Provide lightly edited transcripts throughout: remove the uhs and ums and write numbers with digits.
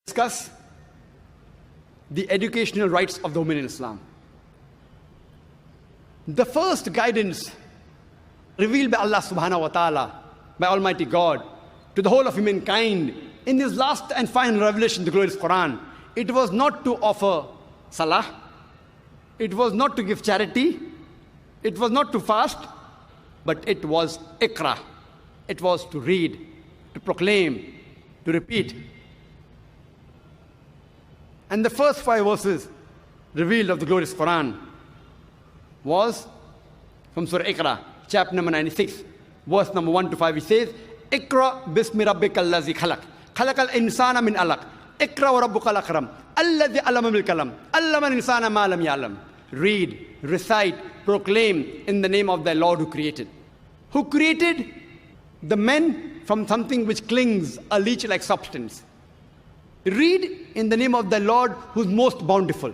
discuss the educational rights of the women in Islam. The first guidance revealed by Allah subhanahu wa ta'ala, by Almighty God, to the whole of humankind in His last and final revelation, the glorious Quran, it was not to offer salah, it was not to give charity, it was not to fast, but it was ikra. It was to read, to proclaim, to repeat. And the first 5 verses revealed of the glorious Quran was from Surah Iqra, chapter number 96, verse number 1 to 5. It says, Iqra bismi rabbika allazi khalaq, khalaqal insana min alaq, Iqra wa rabbuka al-akram, alladhi allama bil kalam, allama al-insana ma lam ya'lam. Read, recite, proclaim in the name of thy Lord who created. Who created the men from something which clings, a leech-like substance. Read in the name of the Lord who is most bountiful,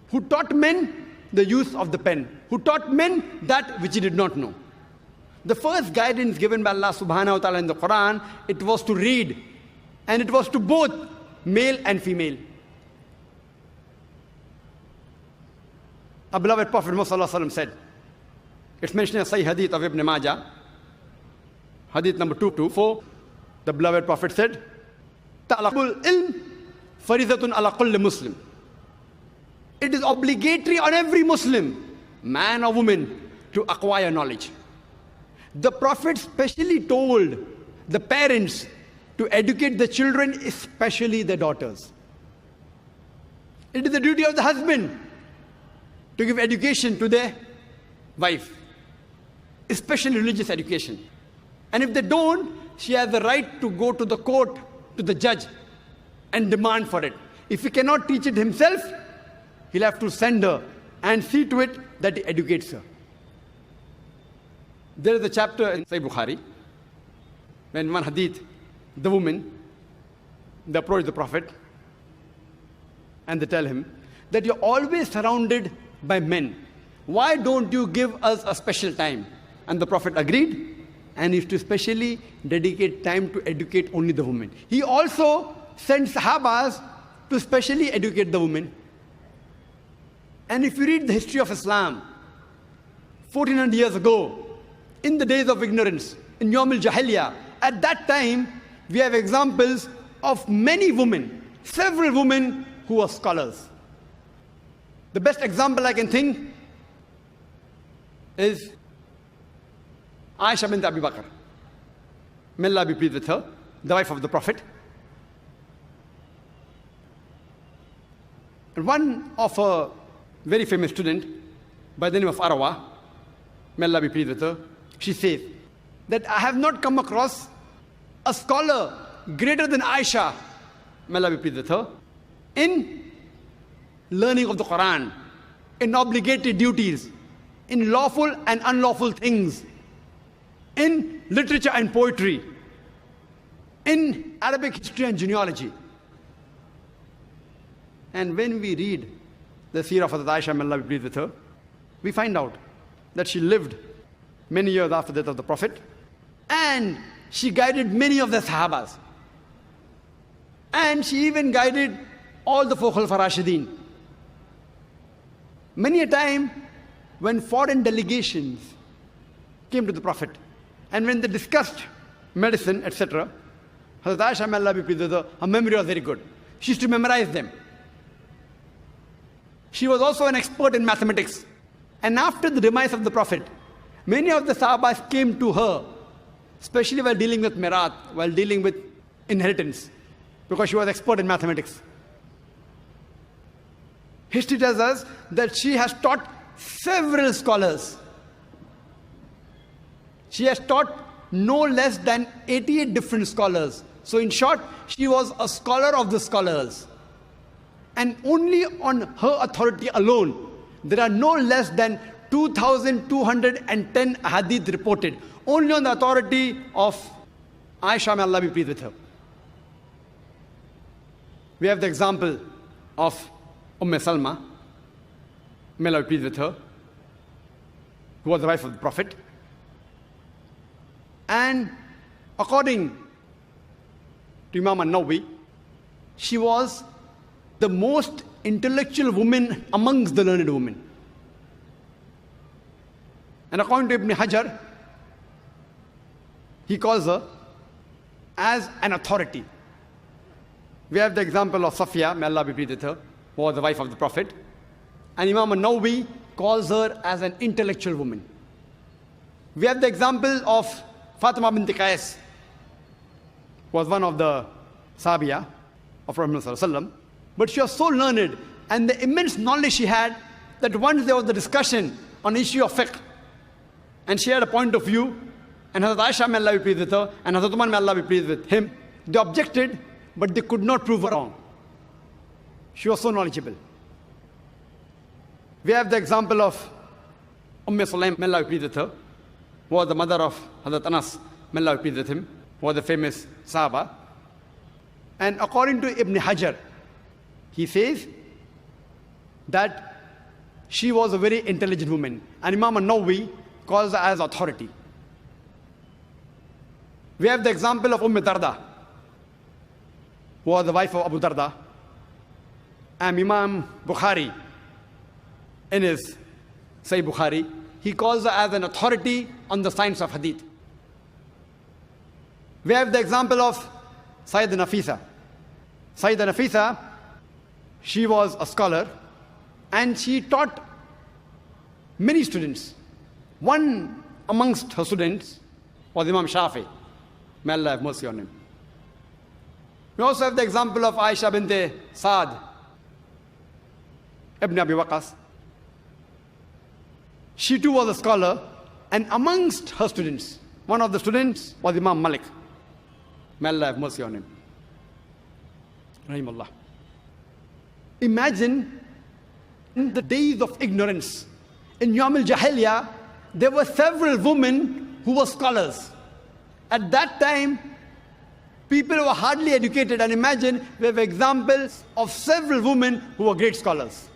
who taught men the use of the pen, who taught men that which he did not know. The first guidance given by Allah subhanahu wa ta'ala in the Quran, it was to read, and it was to both male and female. Our beloved Prophet Muhammad said, it's mentioned in Sahih Hadith of Ibn Majah, Hadith number 224, the beloved Prophet said, Ta'laqul ilm faridatun ala kulli Muslim. It is obligatory on every Muslim, man or woman, to acquire knowledge. The Prophet specially told the parents to educate the children, especially the daughters. It is the duty of the husband to give education to their wife, especially religious education. And if they don't, she has the right to go to the court, to the judge, and demand for it. If he cannot teach it himself, he'll have to send her and see to it that he educates her. There is a chapter in Sahih Bukhari, when one hadith, the woman, they approach the Prophet, and they tell him that you're always surrounded by men. Why don't you give us a special time? And the Prophet agreed, and is to specially dedicate time to educate only the women. He also sent Sahabas to specially educate the women. And if you read the history of Islam, 1400 years ago, in the days of ignorance, in Yawm al-Jahiliyyah, at that time, we have examples of many women, several women who were scholars. The best example I can think is Aisha bint Abi Bakr, may Allah be pleased with her, the wife of the Prophet. And one of her very famous student by the name of Arwa, may Allah be pleased with her, she says that I have not come across a scholar greater than Aisha, may Allah be pleased with her, in learning of the Quran, in obligatory duties, in lawful and unlawful things, in literature and poetry, in Arabic history and genealogy. And when we read the seerah of Aisha, may Allah be pleased with her, we find out that she lived many years after the death of the Prophet, and she guided many of the Sahabas. And she even guided all the four Khulafa Rashidin. Many a time when foreign delegations came to the Prophet, and when they discussed medicine, etc., Hazrat Aisha, may Allah be pleased with her, her memory was very good. She used to memorize them. She was also an expert in mathematics. And after the demise of the Prophet, many of the Sahabas came to her, especially while dealing with Mirat, while dealing with inheritance, because she was expert in mathematics. History tells us that she has taught several scholars. She has taught no less than 88 different scholars. So in short, she was a scholar of the scholars. And only on her authority alone, there are no less than 2,210 hadith reported. Only on the authority of Aisha, may Allah be pleased with her. We have the example of Salma, may Allah be pleased with her, who was the wife of the Prophet. And according to Imam an-Nawawi, she was the most intellectual woman amongst the learned women. And according to Ibn Hajar, he calls her as an authority. We have the example of Safiya, may Allah be pleased with her, who was the wife of the Prophet. And Imam an-Nawawi calls her as an intellectual woman. We have the example of Fatima bint Qais, who was one of the Sahabiya of Prophet ﷺ. But she was so learned, and the immense knowledge she had, that once there was a discussion on the issue of fiqh, and she had a point of view, and Hazrat Aisha, may Allah be pleased with her, and Hazrat Umar, may Allah be pleased with him, they objected, but they could not prove her wrong. She was so knowledgeable. We have the example of Sulaim, may Allah be pleased with her, who was the mother of Hazrat Anas, may Allah be pleased with him, who was the famous Sahaba. And according to Ibn Hajar, he says that she was a very intelligent woman. And Imam an-Nawawi calls her as authority. We have the example of Darda, who was the wife of Abu Darda. And Imam Bukhari, in his Sahih Bukhari, he calls her as an authority on the science of hadith. We have the example of Sayyidah Nafisa. Sayyidah Nafisa, she was a scholar, and she taught many students. One amongst her students was Imam Shafi. May Allah have mercy on him. We also have the example of Aisha bint Saad ibn Abi Waqas. She too was a scholar, and amongst her students, one of the students was Imam Malik. May Allah have mercy on him. Rahimullah. Imagine in the days of ignorance, in Yawm al-Jahiliyyah, there were several women who were scholars. At that time, people were hardly educated, and imagine we have examples of several women who were great scholars.